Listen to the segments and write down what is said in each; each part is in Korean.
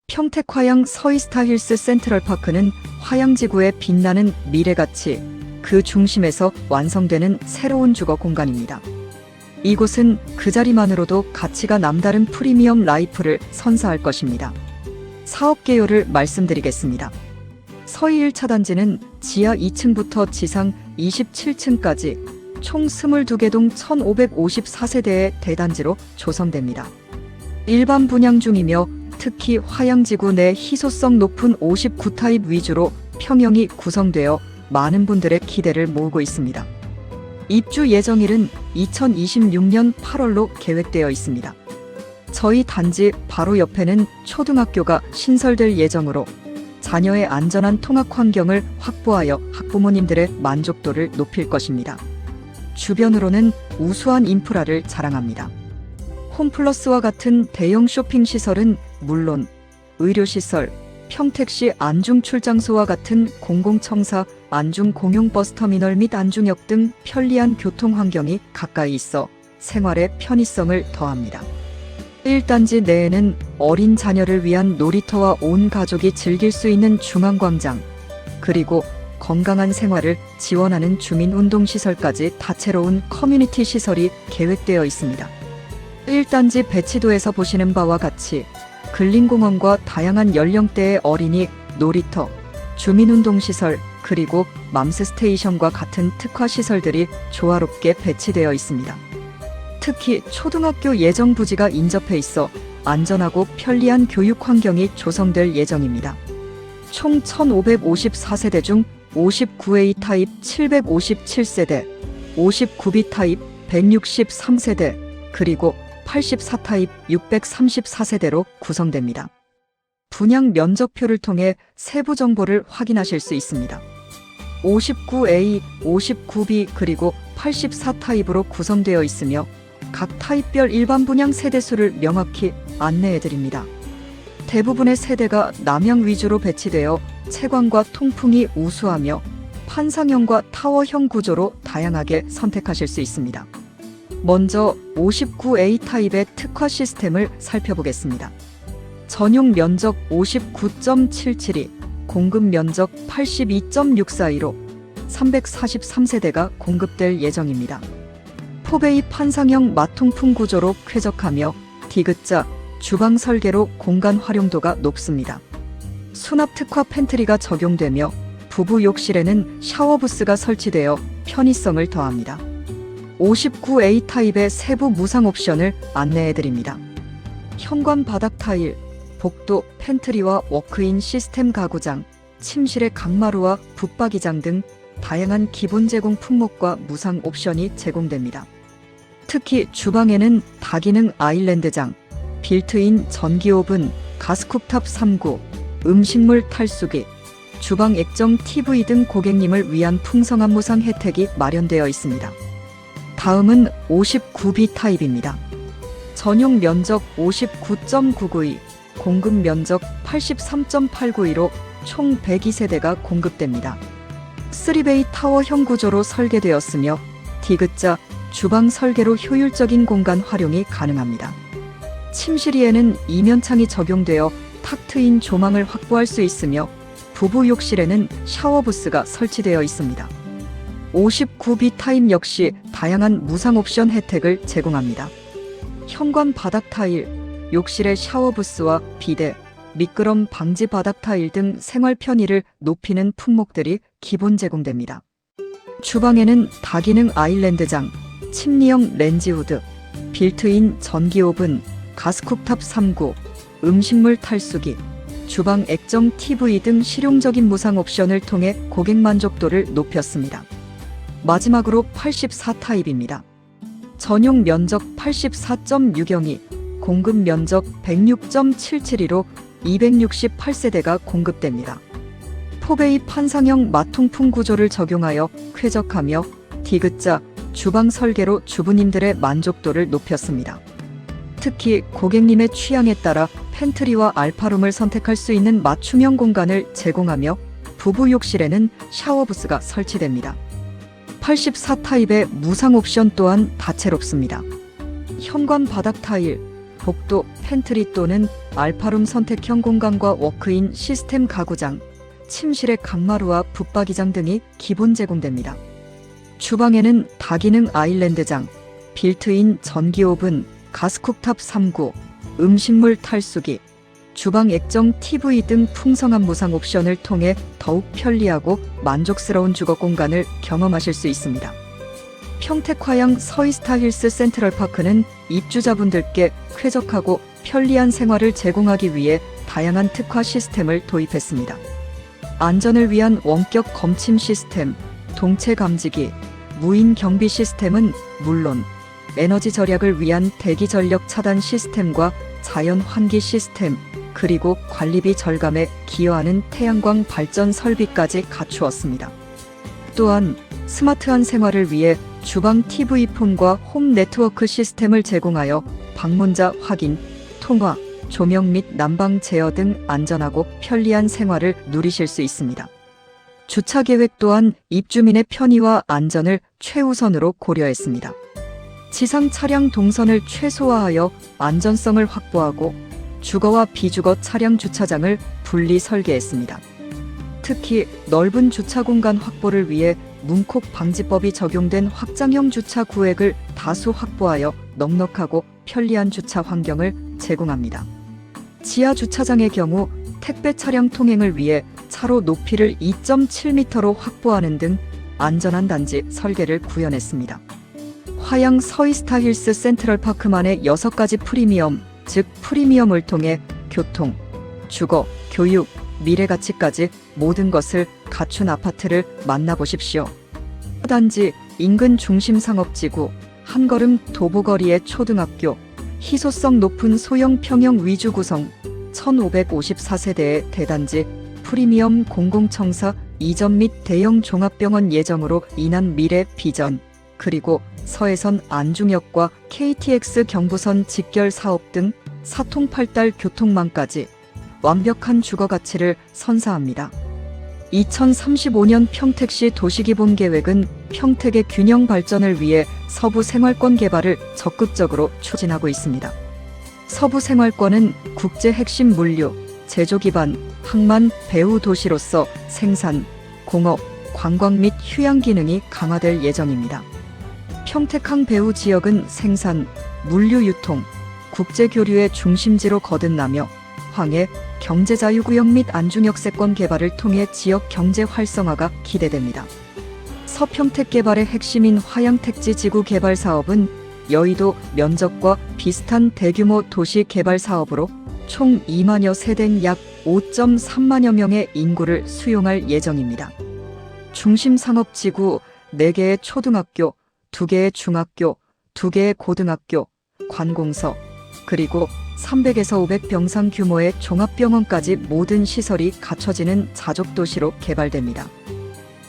평택 화양 서이스타힐스 센트럴파크는 화양지구의 빛나는 미래가치, 그 중심에서 완성되는 새로운 주거 공간입니다. 이곳은 그 자리만으로도 가치가 남다른 프리미엄 라이프를 선사할 것입니다. 사업 개요를 말씀드리겠습니다. 서희 1차 단지는 지하 2층부터 지상 27층까지 총 22개 동 1554세대의 대단지로 조성됩니다. 일반 분양 중이며 특히 화양지구 내 희소성 높은 59타입 위주로 평형이 구성되어 많은 분들의 기대를 모으고 있습니다. 입주 예정일은 2026년 8월로 계획되어 있습니다. 저희 단지 바로 옆에는 초등학교가 신설될 예정으로 자녀의 안전한 통학 환경을 확보하여 학부모님들의 만족도를 높일 것입니다. 주변으로는 우수한 인프라를 자랑합니다. 홈플러스와 같은 대형 쇼핑 시설은 물론 의료시설, 평택시 안중출장소와 같은 공공청사, 안중공용버스터미널 및 안중역 등 편리한 교통 환경이 가까이 있어 생활의 편의성을 더합니다. 1단지 내에는 어린 자녀를 위한 놀이터와 온 가족이 즐길 수 있는 중앙광장, 그리고 건강한 생활을 지원하는 주민운동시설까지 다채로운 커뮤니티 시설이 계획되어 있습니다. 1단지 배치도에서 보시는 바와 같이 근린공원과 다양한 연령대의 어린이, 놀이터, 주민운동시설, 그리고 맘스스테이션과 같은 특화시설들이 조화롭게 배치되어 있습니다. 특히 초등학교 예정 부지가 인접해 있어 안전하고 편리한 교육 환경이 조성될 예정입니다. 총 1554세대 중 59A 타입 757세대, 59B 타입 163세대, 그리고 84 타입 634세대로 구성됩니다. 분양 면적표를 통해 세부 정보를 확인하실 수 있습니다. 59A, 59B 그리고 84 타입으로 구성되어 있으며 각 타입별 일반 분양 세대수를 명확히 안내해드립니다. 대부분의 세대가 남향 위주로 배치되어 채광과 통풍이 우수하며 판상형과 타워형 구조로 다양하게 선택하실 수 있습니다. 먼저 59A 타입의 특화 시스템을 살펴보겠습니다. 전용 면적 59.772, 공급 면적 82.642로 343세대가 공급될 예정입니다. 포베이 판상형 마통풍 구조로 쾌적하며 디귿자 주방 설계로 공간 활용도가 높습니다. 수납 특화 팬트리가 적용되며 부부 욕실에는 샤워부스가 설치되어 편의성을 더합니다. 59A 타입의 세부 무상 옵션을 안내해드립니다. 현관 바닥 타일, 복도, 팬트리와 워크인 시스템 가구장, 침실의 강마루와 붙박이장 등 다양한 기본 제공 품목과 무상 옵션이 제공됩니다. 특히 주방에는 다기능 아일랜드장, 빌트인 전기오븐, 가스쿡탑 3구, 음식물 탈수기, 주방 액정 TV 등 고객님을 위한 풍성한 무상 혜택이 마련되어 있습니다. 다음은 59B 타입입니다. 전용 면적 59.992, 공급 면적 83.892로 총 102세대가 공급됩니다. 3베이 타워형 구조로 설계되었으며 디귿자 주방 설계로 효율적인 공간 활용이 가능합니다. 침실위에는 이면창이 적용되어 탁 트인 조망을 확보할 수 있으며 부부 욕실에는 샤워부스가 설치되어 있습니다. 59B 타입 역시 다양한 무상 옵션 혜택을 제공합니다. 현관 바닥 타일, 욕실의 샤워부스와 비데, 미끄럼 방지 바닥 타일 등 생활 편의를 높이는 품목들이 기본 제공됩니다. 주방에는 다기능 아일랜드장, 침리형 렌지우드, 빌트인 전기오븐, 가스쿡탑 3구, 음식물 탈수기, 주방 액정 TV 등 실용적인 무상 옵션을 통해 고객 만족도를 높였습니다. 마지막으로 84 타입입니다. 전용 면적 84.602, 공급 면적 106.772로 268세대가 공급됩니다. 포베이 판상형 마통풍 구조를 적용하여 쾌적하며 디귿자 주방 설계로 주부님들의 만족도를 높였습니다. 특히 고객님의 취향에 따라 팬트리와 알파룸을 선택할 수 있는 맞춤형 공간을 제공하며 부부 욕실에는 샤워부스가 설치됩니다. 84 타입의 무상 옵션 또한 다채롭습니다. 현관 바닥 타일, 복도, 팬트리 또는 알파룸 선택형 공간과 워크인 시스템 가구장, 침실의 강마루와 붙박이장 등이 기본 제공됩니다. 주방에는 다기능 아일랜드장, 빌트인 전기 오븐, 가스쿡탑 3구, 음식물 탈수기, 주방 액정 TV 등 풍성한 무상 옵션을 통해 더욱 편리하고 만족스러운 주거 공간을 경험하실 수 있습니다. 평택화양 서이스타 힐스 센트럴파크는 입주자분들께 쾌적하고 편리한 생활을 제공하기 위해 다양한 특화 시스템을 도입했습니다. 안전을 위한 원격 검침 시스템, 동체 감지기, 무인 경비 시스템은 물론 에너지 절약을 위한 대기 전력 차단 시스템과 자연 환기 시스템, 그리고 관리비 절감에 기여하는 태양광 발전 설비까지 갖추었습니다. 또한 스마트한 생활을 위해 주방 TV폰과 홈 네트워크 시스템을 제공하여 방문자 확인, 통화, 조명 및 난방 제어 등 안전하고 편리한 생활을 누리실 수 있습니다. 주차 계획 또한 입주민의 편의와 안전을 최우선으로 고려했습니다. 지상 차량 동선을 최소화하여 안전성을 확보하고 주거와 비주거 차량 주차장을 분리 설계했습니다. 특히 넓은 주차 공간 확보를 위해 문콕 방지법이 적용된 확장형 주차 구획을 다수 확보하여 넉넉하고 편리한 주차 환경을 제공합니다. 지하 주차장의 경우 택배 차량 통행을 위해 차로 높이를 2.7m로 확보하는 등 안전한 단지 설계를 구현했습니다. 화양 서이스타 힐스 센트럴파크만의 6가지 프리미엄, 즉 프리미엄을 통해 교통, 주거, 교육, 미래가치까지 모든 것을 갖춘 아파트를 만나보십시오. 단지 인근 중심상업지구, 한걸음 도보거리의 초등학교, 희소성 높은 소형 평형 위주 구성, 1554세대의 대단지, 프리미엄 공공청사 이전 및 대형 종합병원 예정으로 인한 미래 비전, 그리고 서해선 안중역과 KTX 경부선 직결 사업 등 사통팔달 교통망까지 완벽한 주거 가치를 선사합니다. 2035년 평택시 도시기본계획은 평택의 균형 발전을 위해 서부 생활권 개발을 적극적으로 추진하고 있습니다. 서부 생활권은 국제 핵심 물류, 제조 기반, 항만, 배후 도시로서 생산, 공업, 관광 및 휴양 기능이 강화될 예정입니다. 평택항 배후 지역은 생산, 물류 유통, 국제 교류의 중심지로 거듭나며 황해, 경제자유구역 및 안중역세권 개발을 통해 지역 경제 활성화가 기대됩니다. 서평택 개발의 핵심인 화양택지 지구 개발 사업은 여의도 면적과 비슷한 대규모 도시 개발 사업으로 총 2만여 세대 약 5.3만여 명의 인구를 수용할 예정입니다. 중심 상업지구 4개의 초등학교, 2개의 중학교, 2개의 고등학교, 관공서, 그리고 300에서 500병상 규모의 종합병원까지 모든 시설이 갖춰지는 자족도시로 개발됩니다.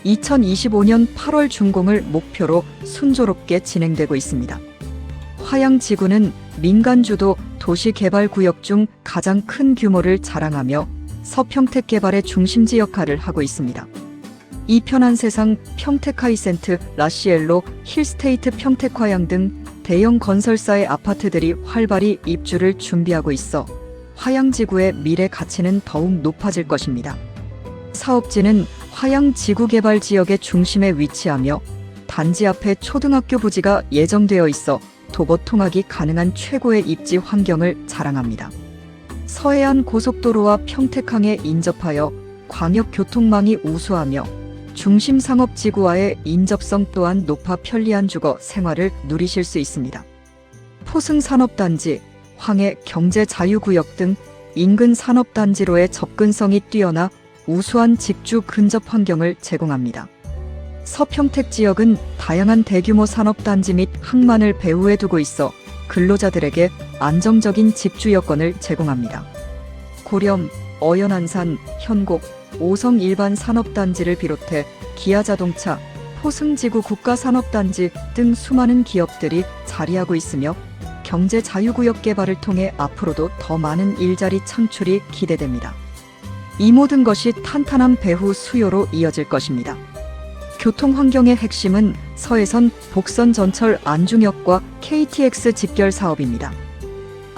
2025년 8월 준공을 목표로 순조롭게 진행되고 있습니다. 화양지구는 민간주도 도시개발구역 중 가장 큰 규모를 자랑하며 서평택 개발의 중심지 역할을 하고 있습니다. 이 편한 세상 평택하이센트, 라시엘로, 힐스테이트 평택화양 등 대형 건설사의 아파트들이 활발히 입주를 준비하고 있어 화양지구의 미래 가치는 더욱 높아질 것입니다. 사업지는 화양지구개발 지역의 중심에 위치하며 단지 앞에 초등학교 부지가 예정되어 있어 도보 통학이 가능한 최고의 입지 환경을 자랑합니다. 서해안 고속도로와 평택항에 인접하여 광역교통망이 우수하며 중심 상업지구와의 인접성 또한 높아 편리한 주거 생활을 누리실 수 있습니다. 포승산업단지, 황해 경제자유구역 등 인근 산업단지로의 접근성이 뛰어나 우수한 직주 근접 환경을 제공합니다. 서평택 지역은 다양한 대규모 산업단지 및 항만을 배후에 두고 있어 근로자들에게 안정적인 직주 여건을 제공합니다. 고렴, 어연안산, 현곡, 오성 일반 산업단지를 비롯해 기아자동차, 포승지구 국가산업단지 등 수많은 기업들이 자리하고 있으며 경제자유구역 개발을 통해 앞으로도 더 많은 일자리 창출이 기대됩니다. 이 모든 것이 탄탄한 배후 수요로 이어질 것입니다. 교통환경의 핵심은 서해선 복선 전철 안중역과 KTX 직결 사업입니다.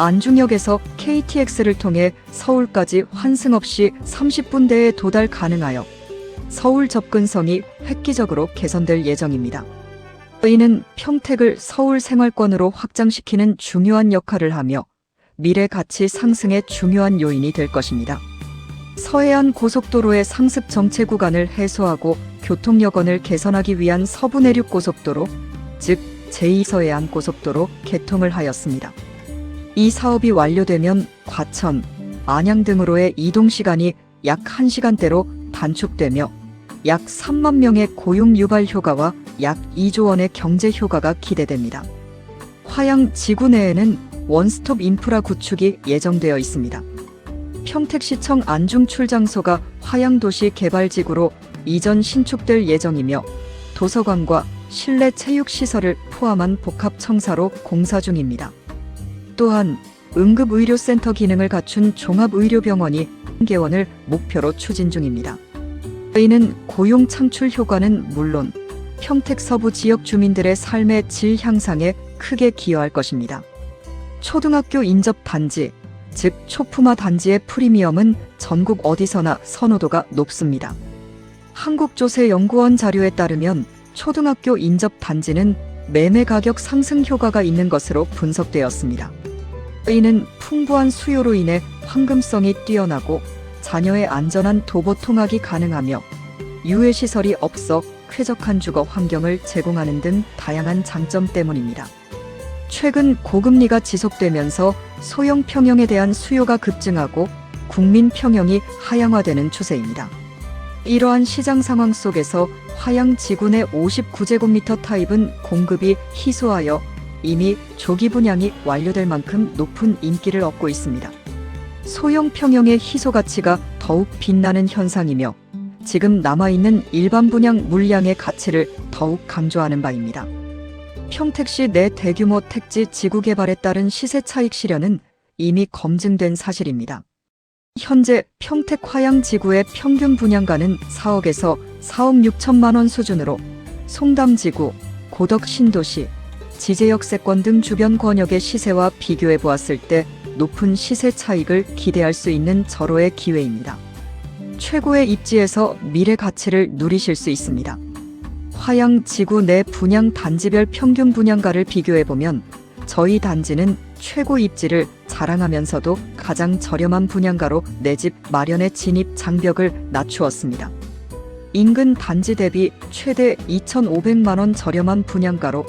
안중역에서 KTX를 통해 서울까지 환승 없이 30분대에 도달 가능하여 서울 접근성이 획기적으로 개선될 예정입니다. 이는 평택을 서울 생활권으로 확장시키는 중요한 역할을 하며 미래 가치 상승의 중요한 요인이 될 것입니다. 서해안 고속도로의 상습 정체 구간을 해소하고 교통여건을 개선하기 위한 서부내륙고속도로, 즉 제2서해안 고속도로 개통을 하였습니다. 이 사업이 완료되면 과천, 안양 등으로의 이동시간이 약 1시간대로 단축되며 약 3만 명의 고용 유발 효과와 약 2조 원의 경제 효과가 기대됩니다. 화양 지구 내에는 원스톱 인프라 구축이 예정되어 있습니다. 평택시청 안중 출장소가 화양도시 개발지구로 이전 신축될 예정이며 도서관과 실내 체육시설을 포함한 복합청사로 공사 중입니다. 또한 응급의료센터 기능을 갖춘 종합의료병원이 개원을 목표로 추진 중입니다. 이는 고용 창출 효과는 물론 평택 서부 지역 주민들의 삶의 질 향상에 크게 기여할 것입니다. 초등학교 인접 단지, 즉 초품화 단지의 프리미엄은 전국 어디서나 선호도가 높습니다. 한국조세연구원 자료에 따르면 초등학교 인접 단지는 매매 가격 상승 효과가 있는 것으로 분석되었습니다. 이는 풍부한 수요로 인해 황금성이 뛰어나고 자녀의 안전한 도보 통학이 가능하며 유해시설이 없어 쾌적한 주거 환경을 제공하는 등 다양한 장점 때문입니다. 최근 고금리가 지속되면서 소형 평형에 대한 수요가 급증하고 국민 평형이 하향화되는 추세입니다. 이러한 시장 상황 속에서 화양 지구 내 59제곱미터 타입은 공급이 희소하여 이미 조기 분양이 완료될 만큼 높은 인기를 얻고 있습니다. 소형 평형의 희소 가치가 더욱 빛나는 현상이며 지금 남아있는 일반 분양 물량의 가치를 더욱 강조하는 바입니다. 평택시 내 대규모 택지 지구 개발에 따른 시세 차익 실현은 이미 검증된 사실입니다. 현재 평택 화양 지구의 평균 분양가는 4억에서 4억 6천만 원 수준으로 송담 지구, 고덕 신도시, 지제역세권 등 주변 권역의 시세와 비교해 보았을 때 높은 시세 차익을 기대할 수 있는 절호의 기회입니다. 최고의 입지에서 미래 가치를 누리실 수 있습니다. 화양 지구 내 분양 단지별 평균 분양가를 비교해보면 저희 단지는 최고 입지를 자랑하면서도 가장 저렴한 분양가로 내 집 마련의 진입 장벽을 낮추었습니다. 인근 단지 대비 최대 2,500만 원 저렴한 분양가로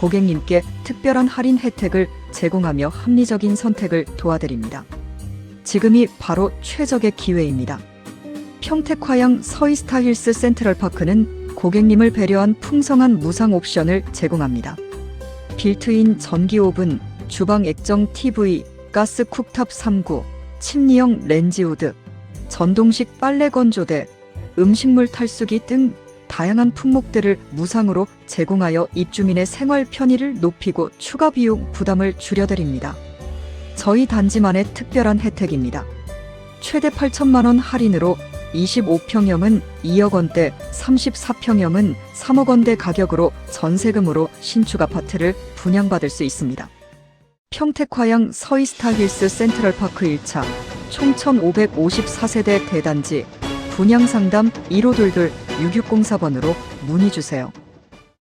고객님께 특별한 할인 혜택을 제공하며 합리적인 선택을 도와드립니다. 지금이 바로 최적의 기회입니다. 평택 화양 서이스타힐스 센트럴파크는 고객님을 배려한 풍성한 무상 옵션을 제공합니다. 빌트인 전기 오븐, 주방 액정 TV, 가스 쿡탑 3구, 침리형 렌지우드, 전동식 빨래 건조대, 음식물 탈수기 등 다양한 품목들을 무상으로 제공하여 입주민의 생활 편의를 높이고 추가 비용 부담을 줄여드립니다. 저희 단지만의 특별한 혜택입니다. 최대 8천만 원 할인으로 25평형은 2억 원대, 34평형은 3억 원대 가격으로 전세금으로 신축 아파트를 분양받을 수 있습니다. 평택 화양 서이스타힐스 센트럴파크 1차 총 1554세대 대단지 분양상담 1522-6604번으로 문의주세요.